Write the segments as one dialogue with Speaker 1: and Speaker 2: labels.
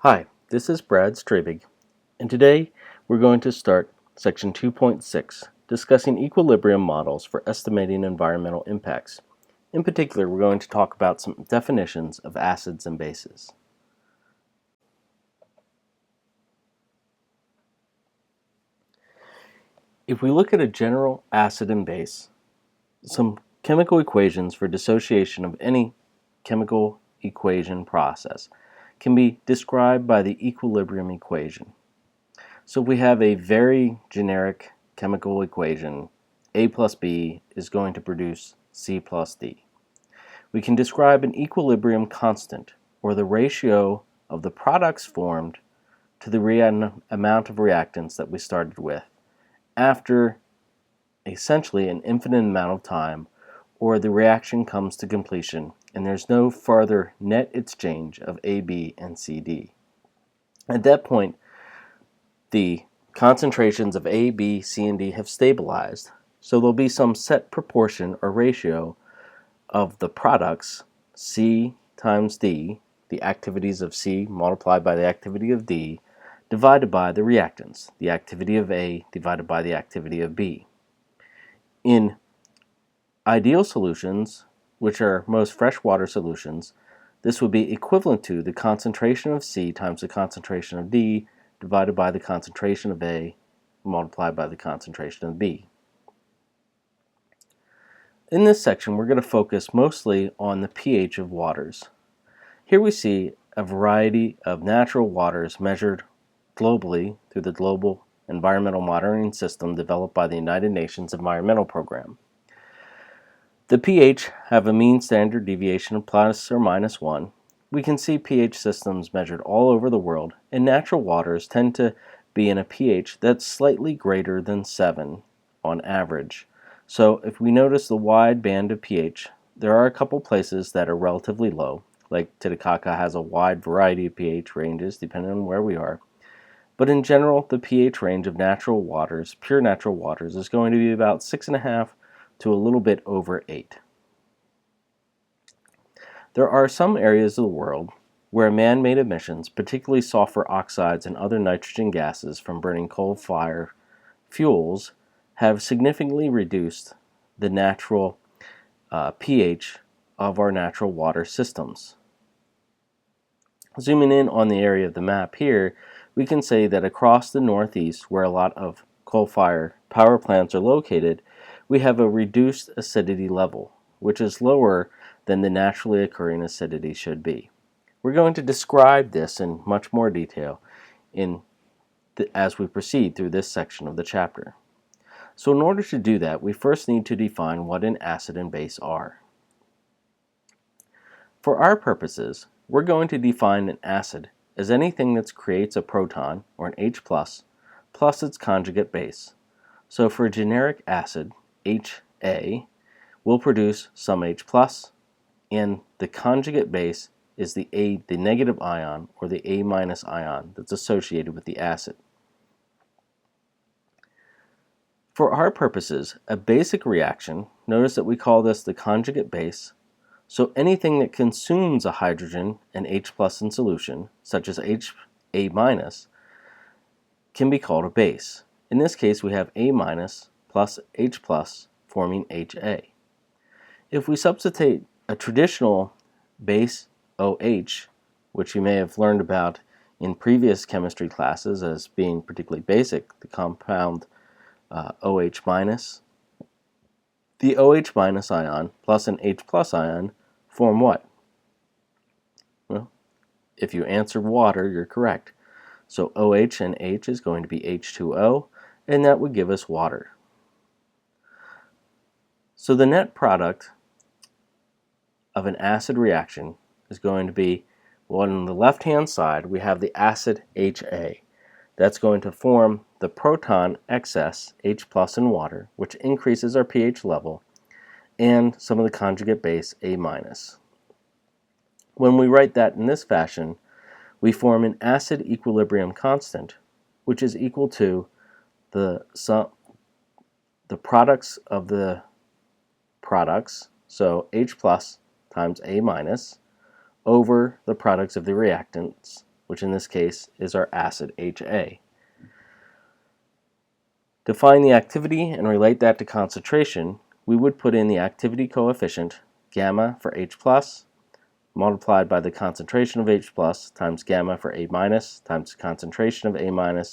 Speaker 1: Hi, this is Brad Strabig, and today we're going to start section 2.6, discussing equilibrium models for estimating environmental impacts. In particular, we're going to talk about some definitions of acids and bases. If we look at a general acid and base, some chemical equations for dissociation of any chemical equation process can be described by the equilibrium equation. So we have a very generic chemical equation. A plus B is going to produce C plus D. We can describe an equilibrium constant, or the ratio of the products formed to the amount of reactants that we started with, after essentially an infinite amount of time, or the reaction comes to completion and there's no further net exchange of A, B, and C, D. At that point, the concentrations of A, B, C, and D have stabilized, so there'll be some set proportion or ratio of the products, C times D, the activities of C multiplied by the activity of D, divided by the reactants, the activity of A divided by the activity of B. In ideal solutions, which are most freshwater solutions, this would be equivalent to the concentration of C times the concentration of D divided by the concentration of A multiplied by the concentration of B. In this section, we're going to focus mostly on the pH of waters. Here we see a variety of natural waters measured globally through the Global Environmental Monitoring System developed by the United Nations Environmental Program. The pH have a mean standard deviation of plus or minus 1. We can see pH systems measured all over the world, and natural waters tend to be in a pH that's slightly greater than 7 on average. So if we notice the wide band of pH, there are a couple places that are relatively low, like Titicaca has a wide variety of pH ranges depending on where we are. But in general, the pH range of natural waters, pure natural waters, is going to be about 6.5 to a little bit over 8. There are some areas of the world where man-made emissions, particularly sulfur oxides and other nitrogen gases from burning coal-fired fuels, have significantly reduced the natural pH of our natural water systems. Zooming in on the area of the map here, we can say that across the Northeast, where a lot of coal-fired power plants are located, we have a reduced acidity level, which is lower than the naturally occurring acidity should be. We're going to describe this in much more detail as we proceed through this section of the chapter. So in order to do that, we first need to define what an acid and base are. For our purposes, we're going to define an acid as anything that creates a proton, or an H+, plus its conjugate base. So for a generic acid, HA, will produce some H+, and the conjugate base is the negative ion, or the A- ion that's associated with the acid. For our purposes, a basic reaction, notice that we call this the conjugate base, so anything that consumes a hydrogen and H+ in solution, such as HA-, can be called a base. In this case, we have A- plus H+ forming HA. If we substitute a traditional base OH, which you may have learned about in previous chemistry classes as being particularly basic, the compound OH-, the OH- ion plus an H+ ion form what? Well, if you answer water, you're correct. So OH and H is going to be H2O, and that would give us water. So the net product of an acid reaction is going to be, well, on the left-hand side, we have the acid HA. That's going to form the proton excess, H+ in water, which increases our pH level, and some of the conjugate base A-. When we write that in this fashion, we form an acid equilibrium constant, which is equal to the products of the products, so H+ times A- over the products of the reactants, which in this case is our acid HA. To find the activity and relate that to concentration, we would put in the activity coefficient, gamma for H+, multiplied by the concentration of H+, times gamma for A-, times the concentration of A-,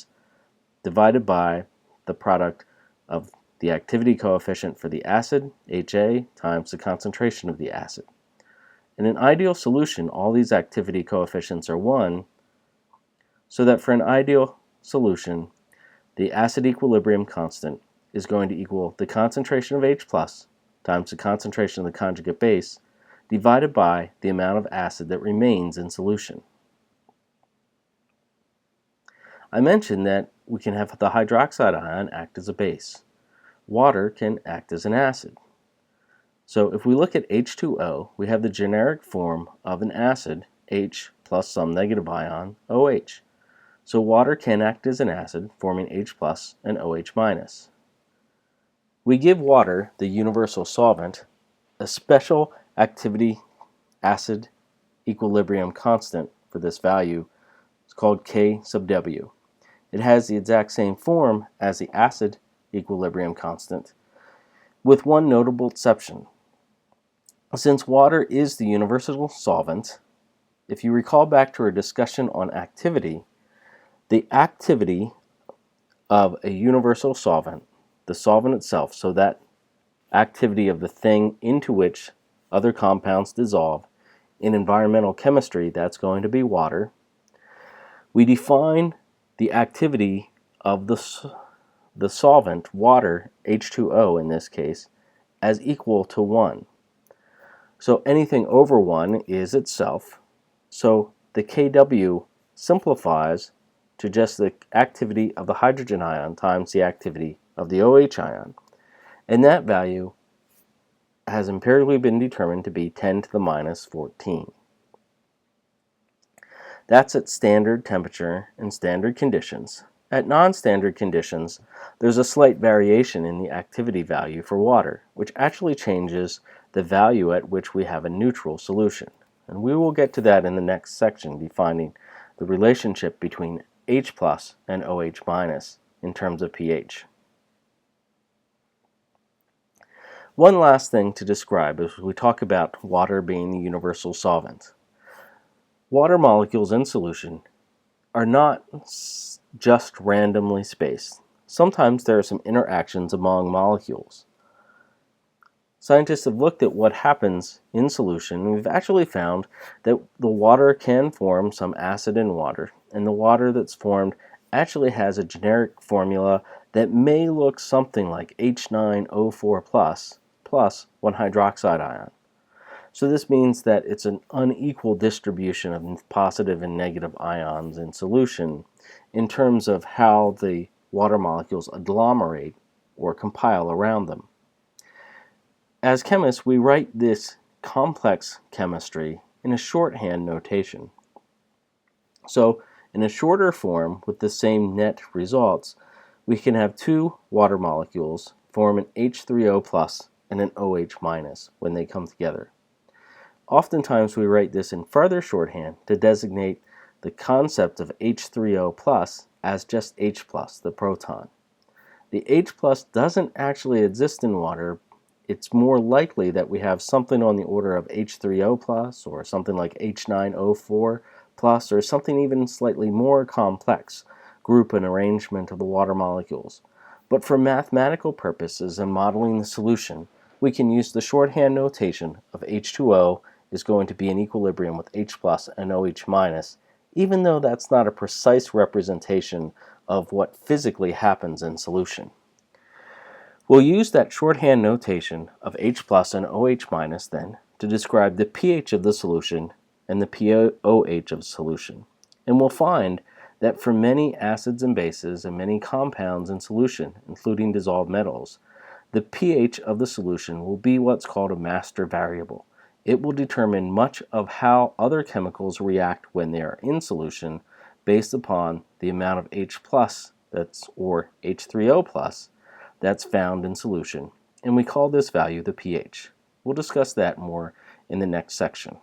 Speaker 1: divided by the product of the activity coefficient for the acid, HA, times the concentration of the acid. In an ideal solution, all these activity coefficients are 1, so that for an ideal solution, the acid equilibrium constant is going to equal the concentration of H+ times the concentration of the conjugate base divided by the amount of acid that remains in solution. I mentioned that we can have the hydroxide ion act as a base. Water can act as an acid. So if we look at H2O, we have the generic form of an acid, H plus some negative ion, OH. So water can act as an acid, forming H+ and OH-. We give water, the universal solvent, a special activity acid equilibrium constant for this value. It's called K sub W. It has the exact same form as the acid equilibrium constant, with one notable exception. Since water is the universal solvent, if you recall back to our discussion on activity, the activity of a universal solvent, the solvent itself, so that activity of the thing into which other compounds dissolve, in environmental chemistry, that's going to be water. We define the activity of the solvent, water, H2O in this case, as equal to 1. So anything over 1 is itself. So the Kw simplifies to just the activity of the hydrogen ion times the activity of the OH ion. And that value has empirically been determined to be 10 to the minus 14. That's at standard temperature and standard conditions. At non-standard conditions, there's a slight variation in the activity value for water, which actually changes the value at which we have a neutral solution. And we will get to that in the next section, defining the relationship between H+ and OH- in terms of pH. One last thing to describe as we talk about water being the universal solvent. Water molecules in solution are not just randomly spaced. Sometimes there are some interactions among molecules. Scientists have looked at what happens in solution, and we've actually found that the water can form some acid in water, and the water that's formed actually has a generic formula that may look something like H9O4+ plus 1 hydroxide ion. So this means that it's an unequal distribution of positive and negative ions in solution in terms of how the water molecules agglomerate or compile around them. As chemists, we write this complex chemistry in a shorthand notation. So in a shorter form with the same net results, we can have two water molecules form an H3O+ and an OH- when they come together. Oftentimes we write this in further shorthand to designate the concept of H3O+ as just H+, the proton. The H+ doesn't actually exist in water. It's more likely that we have something on the order of H3O+ or something like H9O4+, or something even slightly more complex group and arrangement of the water molecules. But for mathematical purposes and modeling the solution, we can use the shorthand notation of H2O is going to be in equilibrium with H+ and OH-, even though that's not a precise representation of what physically happens in solution. We'll use that shorthand notation of H+ and OH- then to describe the pH of the solution and the pOH of the solution. And we'll find that for many acids and bases and many compounds in solution, including dissolved metals, the pH of the solution will be what's called a master variable. It will determine much of how other chemicals react when they are in solution based upon the amount of H+, or H3O+, that's found in solution, and we call this value the pH. We'll discuss that more in the next section.